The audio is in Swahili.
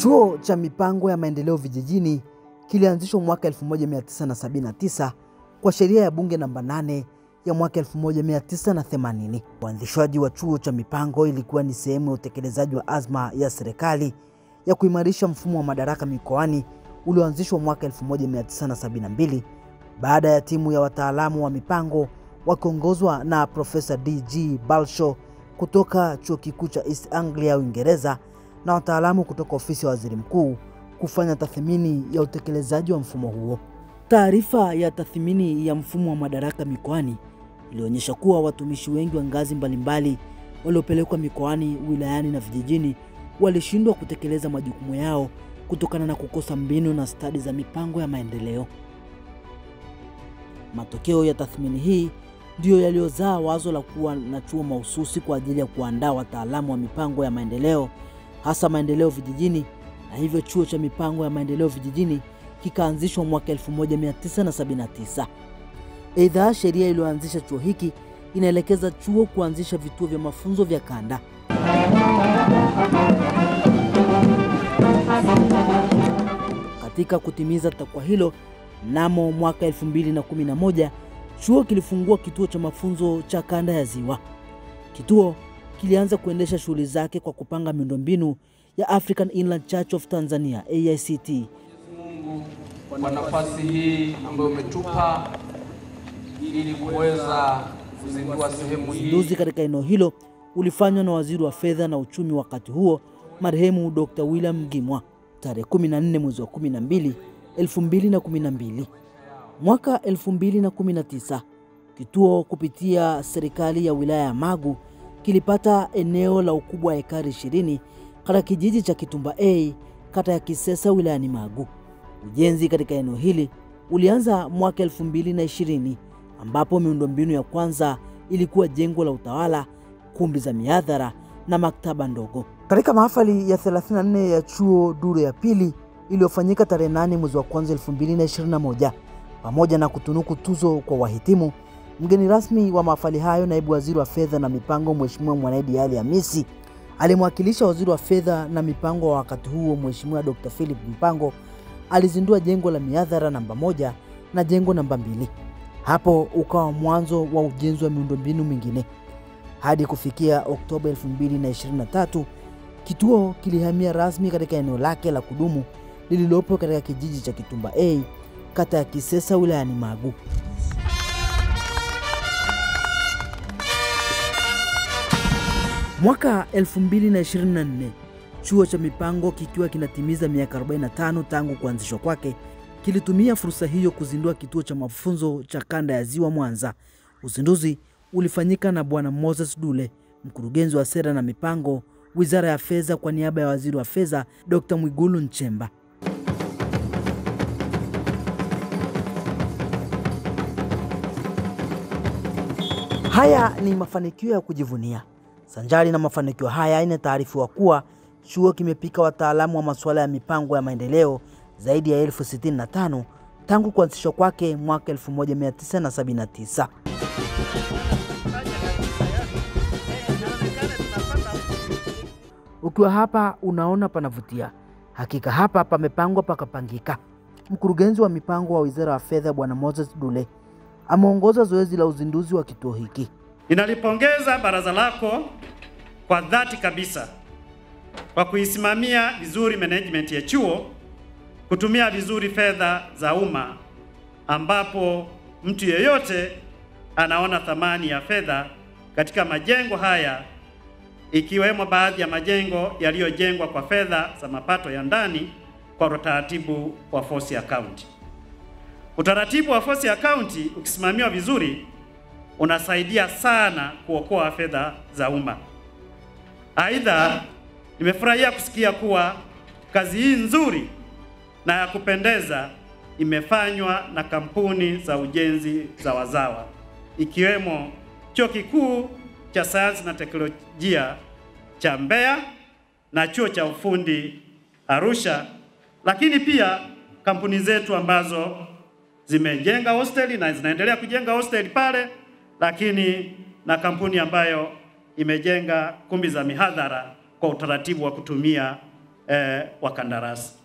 Chuo cha mipango ya maendeleo vijijini kilianzishwa mwaka 1979 kwa sheria ya bunge namba 8 ya mwaka 1980. Uanzishwaji wa chuo cha mipango ilikuwa ni sehemu ya utekelezaji wa azma ya serikali ya kuimarisha mfumo wa madaraka mikoani ulioanzishwa mwaka 1972 baada ya timu ya wataalamu wa mipango wakiongozwa na Profesa D.G. Balshaw kutoka Chuo Kikuu cha East Anglia, Uingereza, na wataalamu kutoka ofisi ya waziri mkuu kufanya tathmini ya utekelezaji wa mfumo huo. Taarifa ya tathmini ya mfumo wa madaraka mikoani ilionyesha kuwa watumishi wengi wa ngazi mbalimbali waliopelekwa mikoani, wilayani na vijijini walishindwa kutekeleza majukumu yao kutokana na kukosa mbinu na stadi za mipango ya maendeleo. Matokeo ya tathmini hii ndio yaliyozaa wazo la kuwa na chuo mahususi kwa ajili ya kuandaa wataalamu wa mipango ya maendeleo, hasa maendeleo vijijini, na hivyo chuo cha mipango ya maendeleo vijijini kikaanzishwa mwaka 1979. Aidha, sheria iliyoanzisha chuo hiki inaelekeza chuo kuanzisha vituo vya mafunzo vya kanda. Katika kutimiza takwa hilo, mnamo mwaka 2011 chuo kilifungua kituo cha mafunzo cha kanda ya Ziwa. Kituo kilianza kuendesha shughuli zake kwa kupanga miundombinu ya African Inland Church of Tanzania AICT. Mungu kwa nafasi hii ambayo umetupa ili kuweza kuzindua sehemu hii. Uzinduzi katika eneo hilo ulifanywa na Waziri wa Fedha na Uchumi wakati huo, marehemu Dr. William Mgimwa, tarehe 14 mwezi wa 12 2012. Mwaka 2019 kituo kupitia serikali ya wilaya ya Magu kilipata eneo la ukubwa wa ekari 20 katika kijiji cha Kitumba A, kata ya Kisesa, wilayani Magu. Ujenzi katika eneo hili ulianza mwaka 2020 ambapo miundombinu ya kwanza ilikuwa jengo la utawala, kumbi za mihadhara na maktaba ndogo. Katika mahafali ya 34 ya chuo duru ya pili iliyofanyika tarehe 8 mwezi wa kwanza 2021, pamoja na kutunuku tuzo kwa wahitimu, mgeni rasmi wa mahafali hayo, naibu waziri wa fedha na mipango Mheshimiwa Mwanaidi Ali Hamisi, alimwakilisha waziri wa fedha na mipango wa wakati huo Mheshimiwa Dr. Philip Mpango, alizindua jengo la mihadhara namba 1 na jengo namba 2. Hapo ukawa mwanzo wa ujenzi wa miundombinu mingine. Hadi kufikia Oktoba 2023, kituo kilihamia rasmi katika eneo lake la kudumu lililopo katika kijiji cha Kitumba A, kata ya Kisesa, wilayani Magu. Mwaka 2024, chuo cha mipango kikiwa kinatimiza miaka 45 tangu kuanzishwa kwake, kilitumia fursa hiyo kuzindua kituo cha mafunzo cha kanda ya Ziwa Mwanza. Uzinduzi ulifanyika na Bwana Moses Dule, mkurugenzi wa sera na mipango, Wizara ya Fedha, kwa niaba ya Waziri wa Fedha Dr. Mwigulu Nchemba. Haya ni mafanikio ya kujivunia. Sanjari na mafanikio haya, inataarifiwa kuwa chuo kimepika wataalamu wa masuala ya mipango ya maendeleo zaidi ya 65,000 tangu kuanzishwa kwake mwaka 1979. Ukiwa hapa unaona panavutia. Hakika hapa pamepangwa pakapangika. Mkurugenzi wa mipango wa Wizara ya Fedha Bwana Moses Dule ameongoza zoezi la uzinduzi wa kituo hiki. Ninalipongeza baraza lako kwa dhati kabisa kwa kuisimamia vizuri management ya chuo, kutumia vizuri fedha za umma, ambapo mtu yeyote anaona thamani ya fedha katika majengo haya, ikiwemo baadhi ya majengo yaliyojengwa kwa fedha za mapato ya ndani kwa utaratibu wa force account. Utaratibu wa force account ukisimamiwa vizuri unasaidia sana kuokoa fedha za umma. Aidha, nimefurahia kusikia kuwa kazi hii nzuri na ya kupendeza imefanywa na kampuni za ujenzi za wazawa, ikiwemo Chuo Kikuu cha Sayansi na Teknolojia cha Mbeya na Chuo cha Ufundi Arusha, lakini pia kampuni zetu ambazo zimejenga hosteli na zinaendelea kujenga hosteli pale, lakini na kampuni ambayo imejenga kumbi za mihadhara kwa utaratibu wa kutumia wakandarasi.